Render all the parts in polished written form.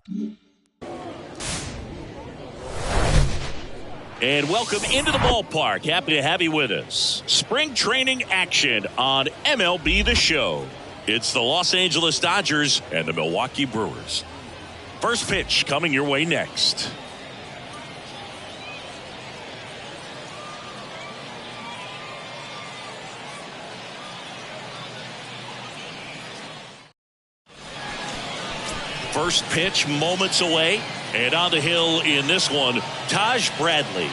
And welcome into the ballpark. Happy to have you with us. Spring training action on MLB The Show. It's the Los Angeles Dodgers and the Milwaukee Brewers. First pitch coming your way next. First pitch moments away. And on the hill in this one, Taj Bradley.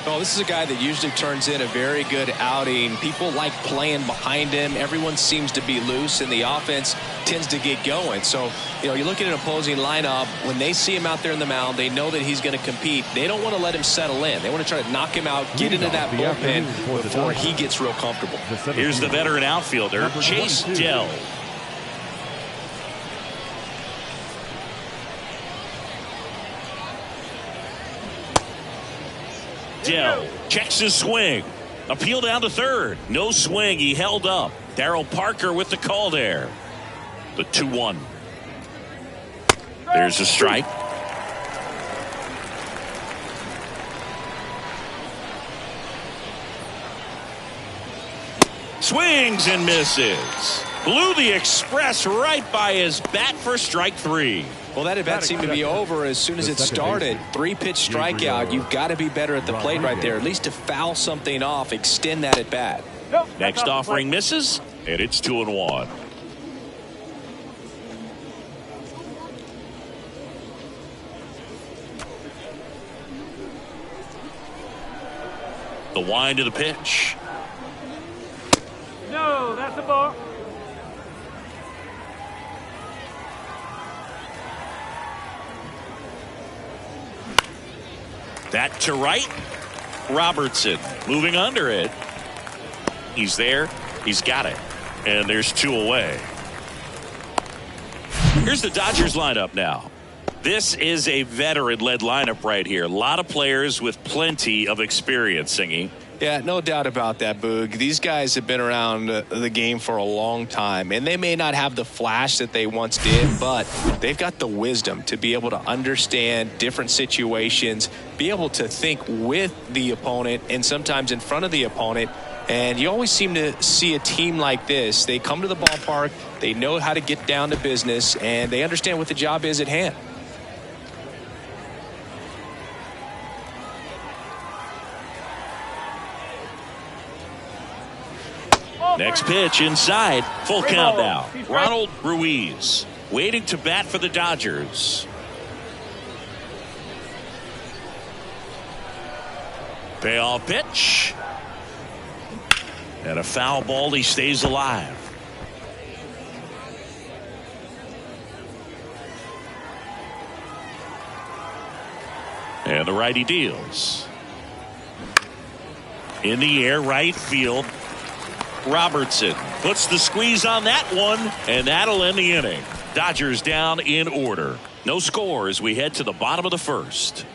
Well, this is a guy that usually turns in a very good outing. People like playing behind him. Everyone seems to be loose, and the offense tends to get going. So, you look at an opposing lineup, when they see him out there in the mound, they know that he's going to compete. They don't want to let him settle in. They want to try to knock him out, get into that bullpen before he gets real comfortable. Here's the veteran outfielder, Chase Dell. Dell checks his swing. Appeal down to third. No swing. He held up. Darryl Parker with the call there. The 2-1. There's a strike. Swings and misses. Blew the express right by his bat for strike 3. Well, that at bat seemed to be over as soon as it started. 3-pitch strikeout. You've got to be better at the plate right there, at least to foul something off, extend that at bat. Next offering misses, and it's 2-1. The wind of the pitch. No, that's a ball. That to right. Robertson moving under it. He's there. He's got it. And there's 2 away. Here's the Dodgers lineup now. This is a veteran-led lineup right here. A lot of players with plenty of experience, Singy. Yeah, no doubt about that, Boog. These guys have been around the game for a long time, and they may not have the flash that they once did, but they've got the wisdom to be able to understand different situations, be able to think with the opponent and sometimes in front of the opponent. And you always seem to see a team like this. They come to the ballpark, they know how to get down to business, and they understand what the job is at hand. Next pitch inside. Full count now. Ronald Ruiz waiting to bat for the Dodgers. Payoff pitch. And a foul ball. He stays alive. And the righty deals. In the air, right field. Robertson puts the squeeze on that one, and that'll end the inning. Dodgers down in order. No score as we head to the bottom of the first.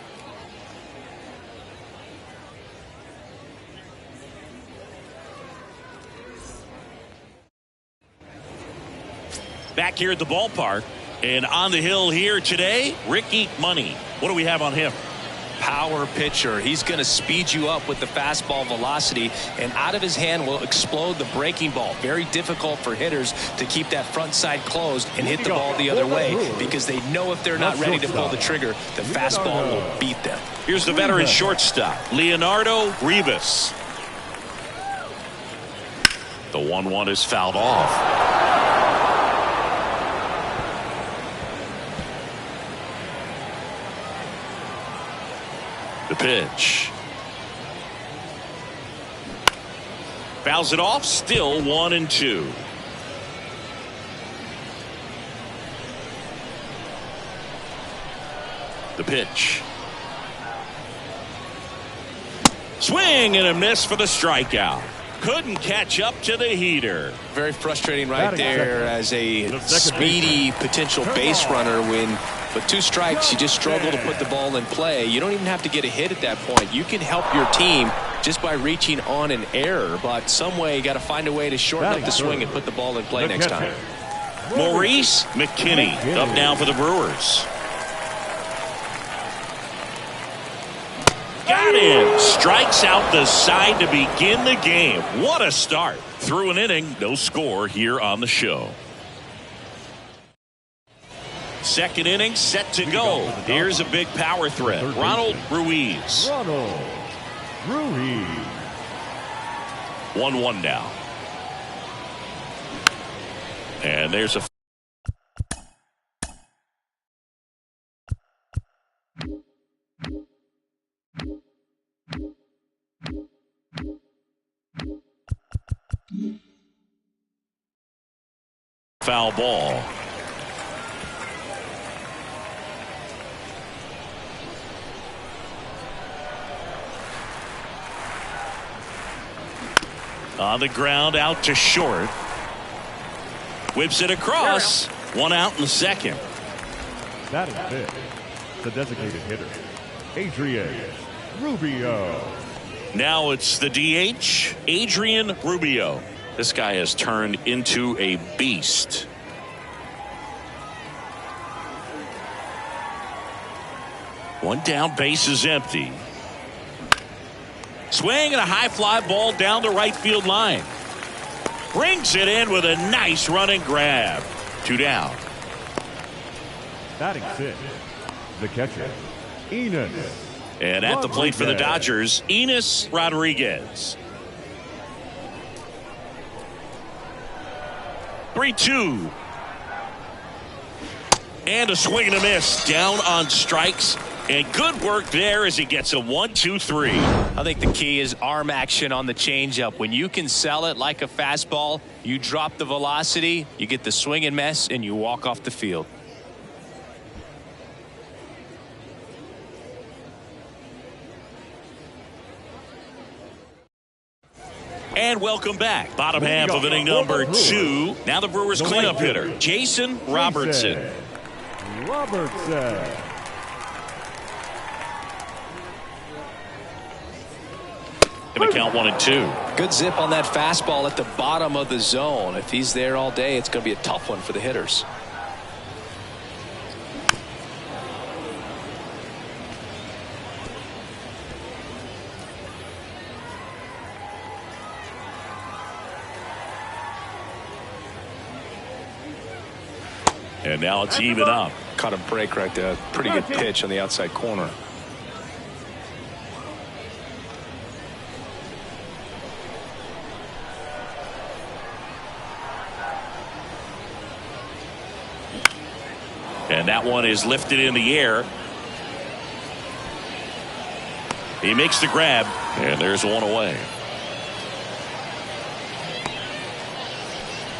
Back here at the ballpark, and on the hill here today, Ricky Money. What do we have on him? Power pitcher. He's going to speed you up with the fastball velocity, and out of his hand will explode the breaking ball. Very difficult for hitters to keep that front side closed and hit the ball the other way, because they know if they're not ready to pull the trigger, the fastball will beat them. Here's the veteran shortstop, Leonardo Rivas. The 1-1 is fouled off. The pitch. Fouls it off. Still 1-2. The pitch. Swing and a miss for the strikeout. Couldn't catch up to the heater. Very frustrating right there as a speedy potential base runner when with 2 strikes you just struggle to put the ball in play. You don't even have to get a hit at that point. You can help your team just by reaching on an error, but some way you got to find a way to shorten up the swing and put the ball in play next time. Maurice McKinney up now for the Brewers. got in. Strikes out the side to begin the game. What a start. Through an inning, no score here on the show. Second inning set to go. Here's a big power threat. Ronald Ruiz. 1-1 now. And there's a foul ball. On the ground, out to short. Whips it across. One out in the second. That is it. The designated hitter, Adrian Rubio. Now it's the DH, Adrian Rubio. This guy has turned into a beast. One down, base is empty. Swing and a high fly ball down the right field line. Brings it in with a nice running grab. 2 down. Batting sixth, the catcher, Enos. And at the plate for the Dodgers, Enos Rodriguez. 3-2. And a swing and a miss. Down on strikes. And good work there as he gets a 1-2-3. I think the key is arm action on the changeup. When you can sell it like a fastball, you drop the velocity, you get the swing and miss, and you walk off the field. And welcome back. Bottom half of inning number 2. Now the Brewers cleanup hitter, Jason Robertson. Going to count 1-2. Good zip on that fastball at the bottom of the zone. If he's there all day, it's going to be a tough one for the hitters. And now it's even up. Caught a break right there. Pretty good pitch on the outside corner. And that one is lifted in the air. He makes the grab, and there's one away.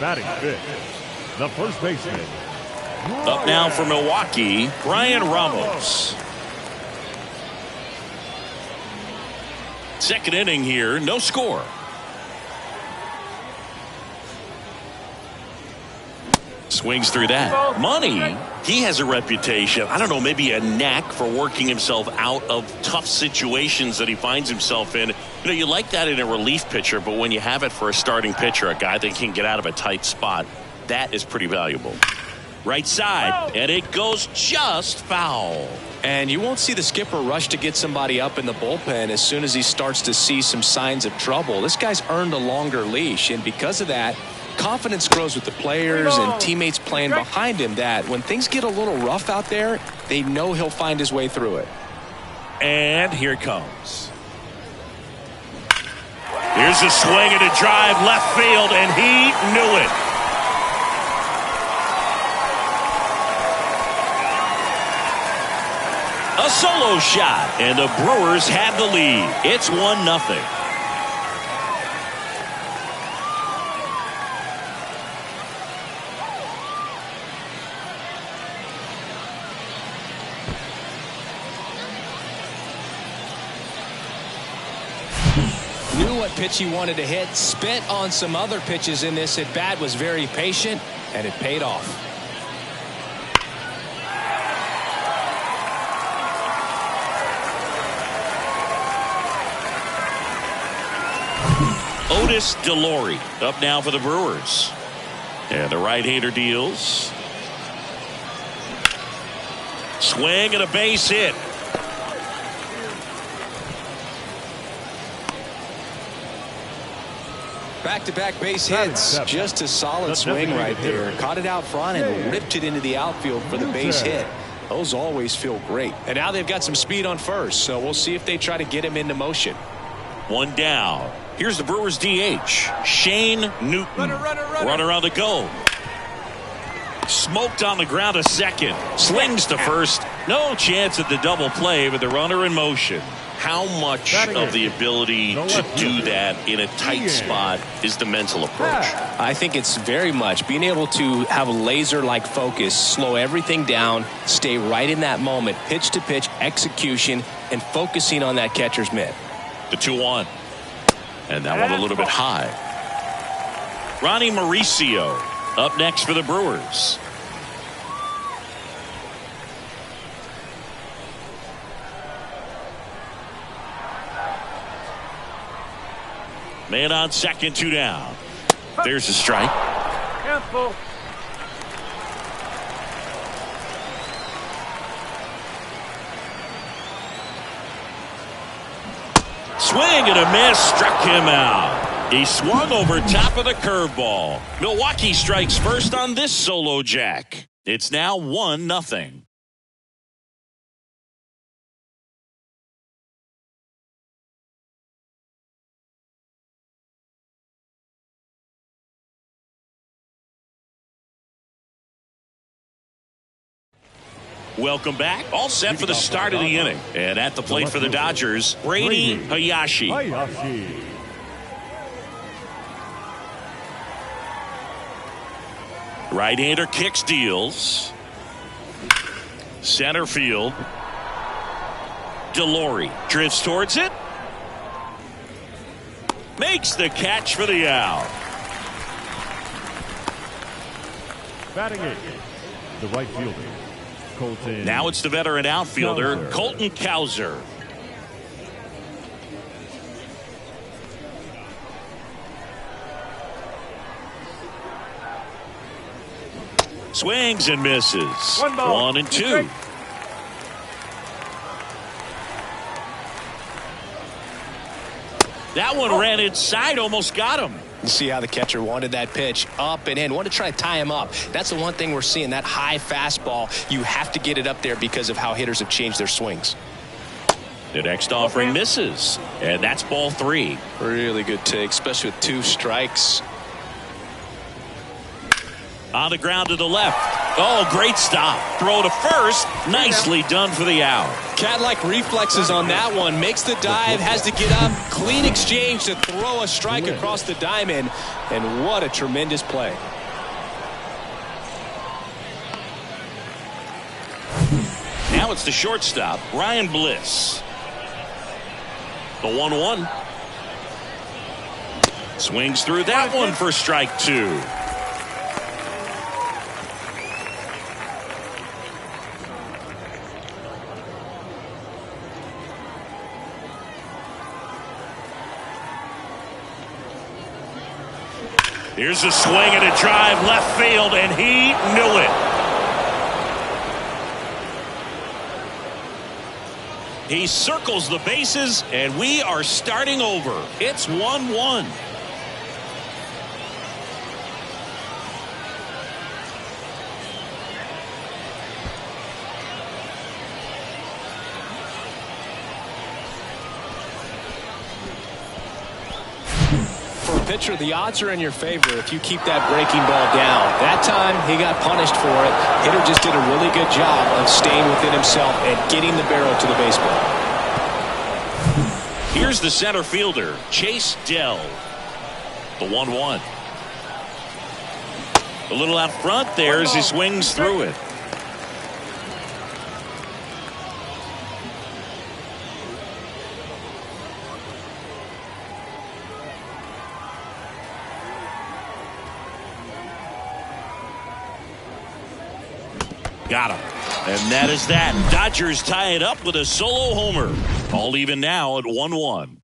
Batting fifth, the first baseman. Up now for Milwaukee, Brian Ramos. Second inning here, no score. Swings through that. Money, he has a reputation, I don't know, maybe a knack for working himself out of tough situations that he finds himself in. You know, you like that in a relief pitcher, but when you have it for a starting pitcher, a guy that can get out of a tight spot, that is pretty valuable. Right side, and it goes just foul. And you won't see the skipper rush to get somebody up in the bullpen as soon as he starts to see some signs of trouble. This guy's earned a longer leash, and because of that, confidence grows with the players and teammates playing behind him, that when things get a little rough out there, they know he'll find his way through it. And here it comes. Here's a swing and a drive left field, and he knew it. A solo shot, and the Brewers had the lead. It's 1-0. Knew what pitch he wanted to hit, spent on some other pitches in this at bat, was very patient, and it paid off. Otis Delory up now for the Brewers. And the right-hander deals. Swing and a base hit. Back-to-back base Batting hits. seventh, Just a solid the swing right designated hitter, there. Caught it out front and Shane ripped it into the outfield for the base Newton. hit. Those always feel great. And now they've got some speed on first, so we'll see if they try to get him into motion. One down. Here's the Brewers DH, Shane Newton. Runner on the go. Smoked on the ground to second. Slings to first. No chance at the double play, but the runner in motion. How much of the ability to do that in a tight spot is the mental approach? I think it's very much being able to have a laser-like focus, slow everything down, stay right in that moment, pitch-to-pitch execution, and focusing on that catcher's mitt. The 2-1. And that one a little bit high. Ronnie Mauricio up next for the Brewers. Man on second, 2 down. There's a strike. Careful. Swing and a miss, struck him out. He swung over top of the curveball. Milwaukee strikes first on this solo jack. It's now 1-0. Welcome back. All set for the start of the inning. And at the plate for the Dodgers, Brady Hayashi. Right-hander kicks, deals. Center field. Delory drifts towards it. Makes the catch for the out. Batting eighth, the right fielder, Colton. Now it's the veteran outfielder, Cowser. Colton Cowser. Swings and misses. 1-2. That one ran inside, almost got him. You see how the catcher wanted that pitch up and in, wanted to try to tie him up. That's the one thing we're seeing, that high fastball. You have to get it up there because of how hitters have changed their swings. The next offering misses, and that's ball 3. Really good take, especially with 2 strikes. On the ground to the left. Oh, great stop. Throw to first. Nicely done for the out. Cat-like reflexes on that one. Makes the dive, has to get up. Clean exchange to throw a strike across the diamond. And what a tremendous play. Now it's the shortstop, Ryan Bliss. The 1-1. Swings through that one for strike 2. Here's a swing and a drive left field, and he knew it. He circles the bases, and we are starting over. It's 1-1. Pitcher, the odds are in your favor if you keep that breaking ball down. That time he got punished for it. Hitter just did a really good job of staying within himself and getting the barrel to the baseball. Here's the center fielder, Chase Dell. The 1-1. A little out front there as he swings through it. Got him. And that is that. Dodgers tie it up with a solo homer. All even now at 1-1.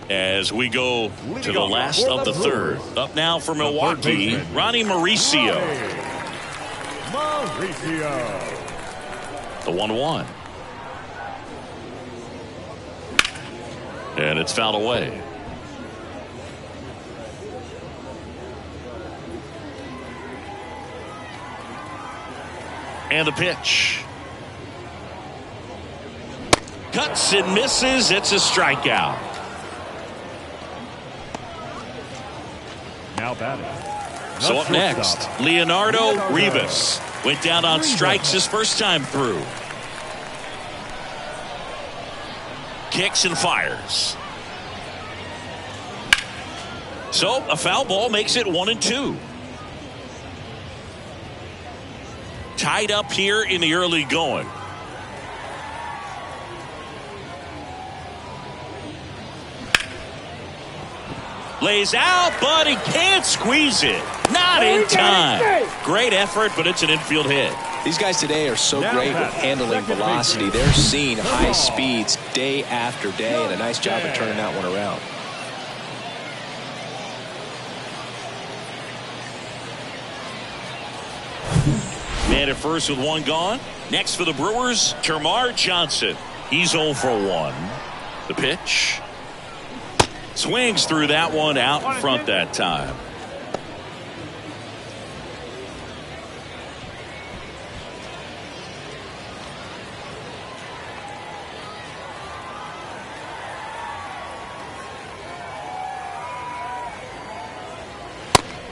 As we go to the last of the third. Up now for Milwaukee, Ronnie Mauricio. Mauricio. The 1-1. And it's fouled away. And the pitch. Cuts and misses. It's a strikeout. Now batting. So up next, Leonardo Rivas. Went down on strikes his first time through. Kicks and fires. So a foul ball makes it 1-2. Tied up here in the early going. Lays out, but he can't squeeze it. Not in time. Great effort, but it's an infield hit. These guys today are so great with handling velocity. They're seeing high speeds day after day, and a nice job of turning that one around. Man at first with one gone. Next for the Brewers, Termarr Johnson. He's 0 for 1. The pitch. Swings through that one out in front that time.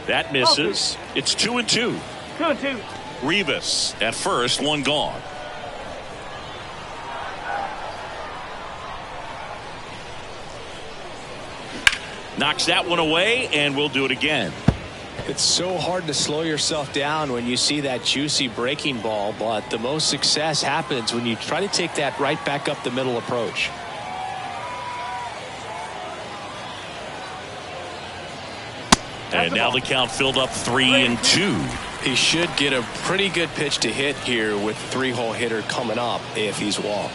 That misses. It's 2-2. 2-2. Rivas at first, one gone. Knocks that one away, and we'll do it again. It's so hard to slow yourself down when you see that juicy breaking ball, but the most success happens when you try to take that right back up the middle approach. And now the count filled up 3-2. He should get a pretty good pitch to hit here with the 3-hole hitter coming up if he's walked.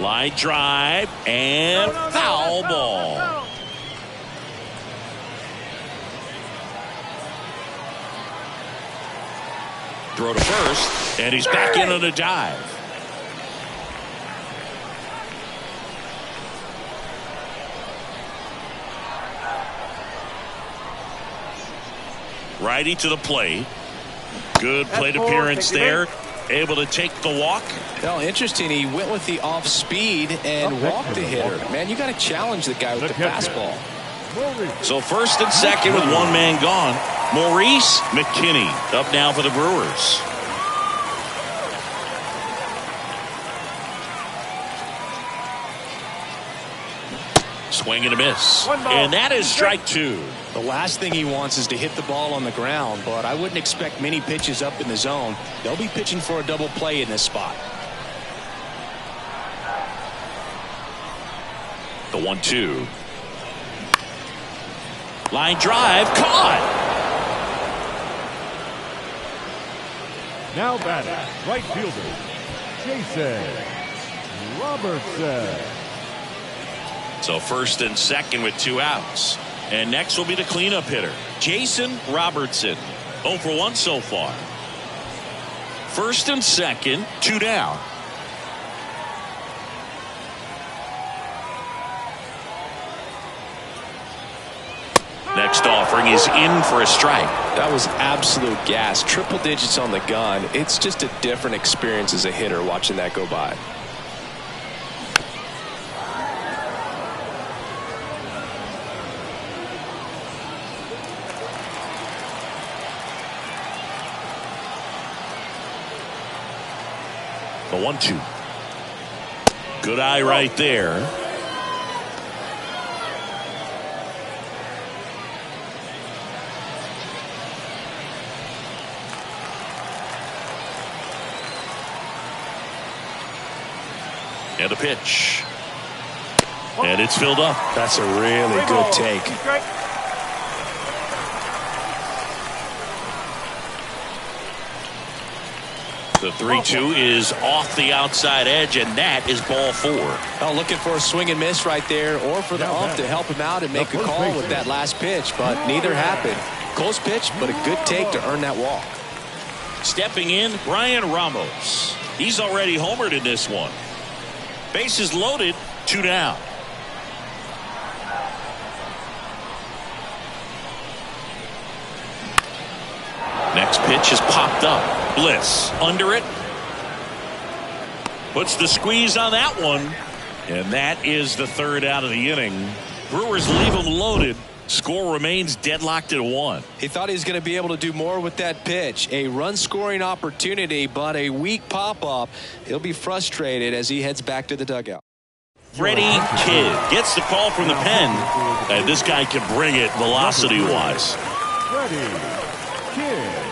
Line drive and foul ball. Throw to first, and he's back in on a dive. Righty to the plate. Good plate appearance there. Able to take the walk. Well, interesting. He went with the off speed and walked the hitter. Man, you got to challenge the guy with the fastball. So first and second with one man gone. Maurice McKinney up now for the Brewers. Swing and a miss. And that is strike 2. The last thing he wants is to hit the ball on the ground, but I wouldn't expect many pitches up in the zone. They'll be pitching for a double play in this spot. The 1-2. Line drive caught. Now batting, right fielder, Jason Robertson. So first and second with 2 outs. And next will be the cleanup hitter, Jason Robertson. 0 for 1 so far. First and second, 2 down. Next offering is in for a strike. That was absolute gas. Triple digits on the gun. It's just a different experience as a hitter watching that go by. The 1-2. Good eye right there. And a pitch. And it's filled up. That's a really good take. The 3-2 is off the outside edge, and that is ball 4. Oh, looking for a swing and miss right there, or for the ump to help him out and make a call with that last pitch, but neither happened. Close pitch, but a good take to earn that walk. Stepping in, Brian Ramos. He's already homered in this one. Bases loaded, 2 down. Next pitch is popped up. Bliss under it. Puts the squeeze on that one. And that is the 3rd out of the inning. Brewers leave them loaded. Score remains deadlocked at 1. He thought he was going to be able to do more with that pitch. A run-scoring opportunity, but a weak pop-up. He'll be frustrated as he heads back to the dugout. Freddie Kidd gets the call from the pen. And this guy can bring it velocity-wise. Freddie Kidd.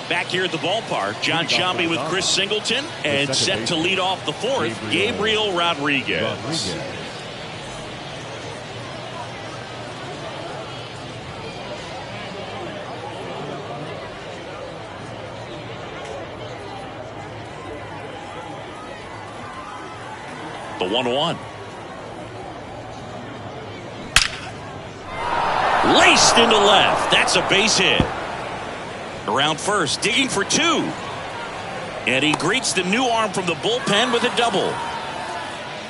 Back here at the ballpark, John Sciambi with Chris Singleton, and set to lead off the 4th, Gabriel Rodriguez. The 1-1. Laced into left. That's a base hit. Around first, digging for 2. And he greets the new arm from the bullpen with a double.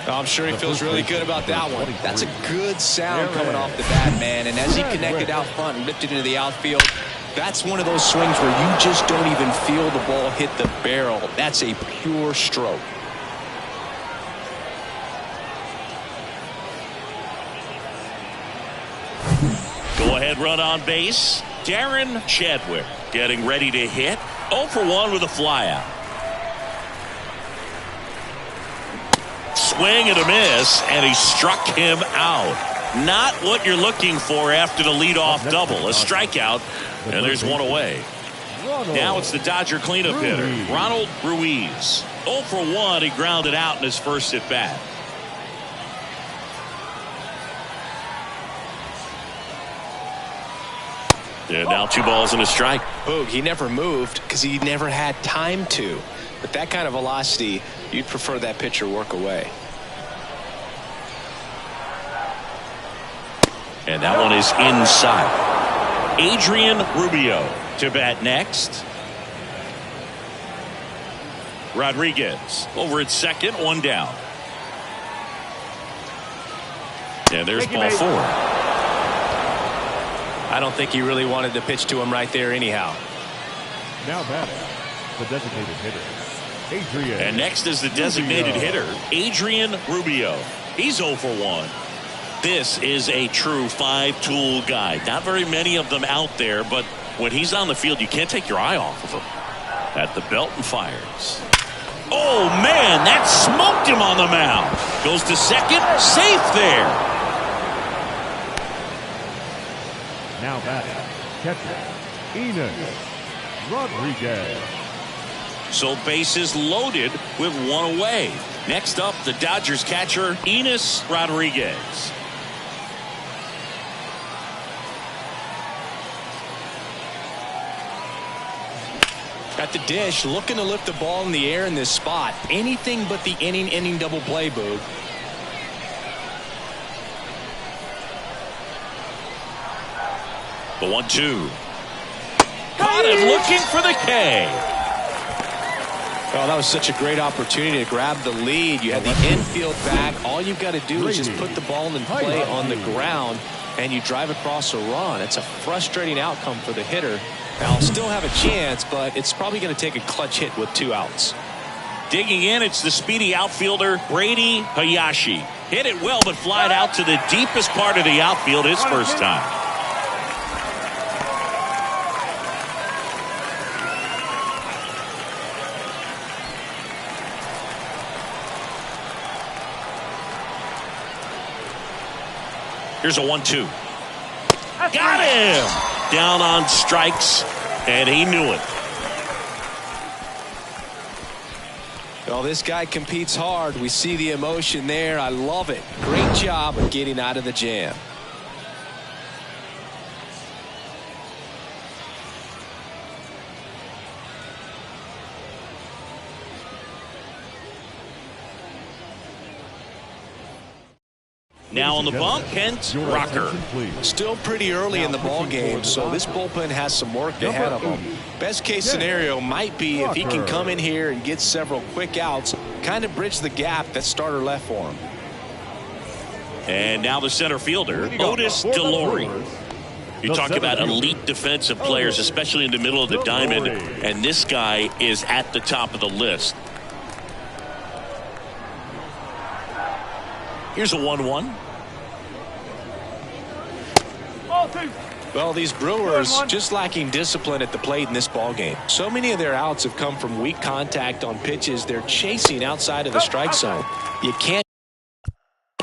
I'm sure he feels really good about that one. That's a good sound coming off the bat, man. And as he connected out front and ripped it into the outfield, that's one of those swings where you just don't even feel the ball hit the barrel. That's a pure stroke. Go ahead run on base. Darren Chadwick getting ready to hit. 0 for 1 with a flyout. Swing and a miss, and he struck him out. Not what you're looking for after the leadoff double. A strikeout, and there's one away. Now it's the Dodger cleanup hitter, Ronald Ruiz. 0 for 1, he grounded out in his first at bat. And now 2 balls and a strike. Boog, he never moved because he never had time to. With that kind of velocity, you'd prefer that pitcher work away. And that one is inside. Adrian Rubio to bat next. Rodriguez over at second, 1 down. And there's ball 4. I don't think he really wanted to pitch to him right there anyhow. Now batting, the designated hitter, Adrian. And next is the designated hitter, Adrian Rubio. He's 0 for 1. This is a true 5-tool guy. Not very many of them out there, but when he's on the field, you can't take your eye off of him. At the belt and fires. Oh, man, that smoked him on the mound. Goes to second, safe there. Now batting, catcher, Enos Rodriguez. So bases loaded with 1 away. Next up, the Dodgers catcher, Enos Rodriguez. Got the dish, looking to lift the ball in the air in this spot. Anything but the inning double play, Boog. The 1-2. Caught him looking for the K. Oh, that was such a great opportunity to grab the lead. You had the infield back. All you've got to do is just put the ball in play on the ground, and you drive across a run. It's a frustrating outcome for the hitter. Now, still have a chance, but it's probably going to take a clutch hit with 2 outs. Digging in, it's the speedy outfielder, Brady Hayashi. Hit it well, but flied out to the deepest part of the outfield his first time. Here's a 1-2. Got him! Down on strikes, and he knew it. Well, this guy competes hard. We see the emotion there. I love it. Great job of getting out of the jam. Now on the bump, Kent Rocker. Still pretty early in the ball game, so this bullpen has some work ahead of them. Best case scenario might be if he can come in here and get several quick outs, kind of bridge the gap that starter left for him. And now the center fielder, Otis Delory. You talk about elite defensive players, especially in the middle of the diamond, and this guy is at the top of the list. Here's a 1-1. Well, these Brewers just lacking discipline at the plate in this ball game. So many of their outs have come from weak contact on pitches they're chasing outside of the strike zone. You can't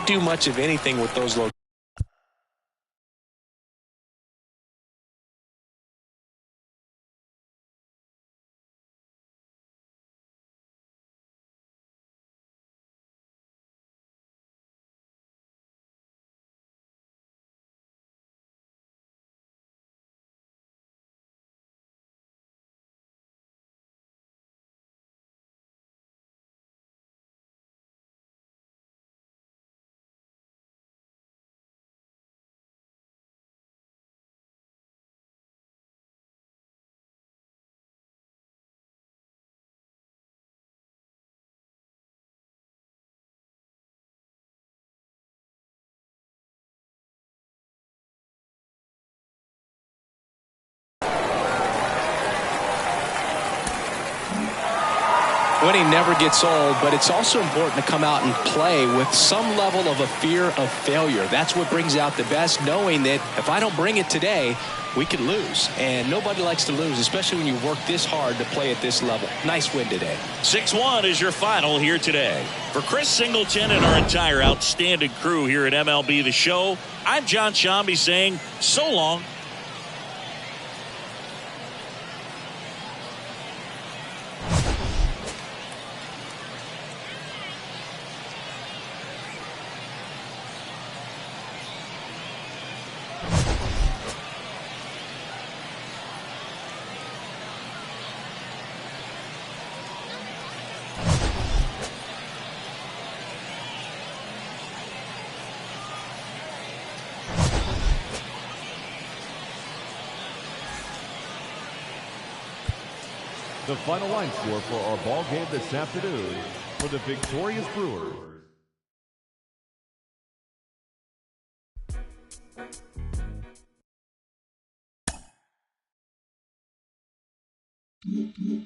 do much of anything with those low. Winning never gets old, but it's also important to come out and play with some level of a fear of failure. That's what brings out the best, knowing that if I don't bring it today, we could lose. And nobody likes to lose, especially when you work this hard to play at this level. Nice win today. 6-1 is your final here today. For Chris Singleton and our entire outstanding crew here at MLB The Show, I'm John Shambi saying so long. The final line score for our ball game this afternoon for the victorious Brewers. Mm-hmm.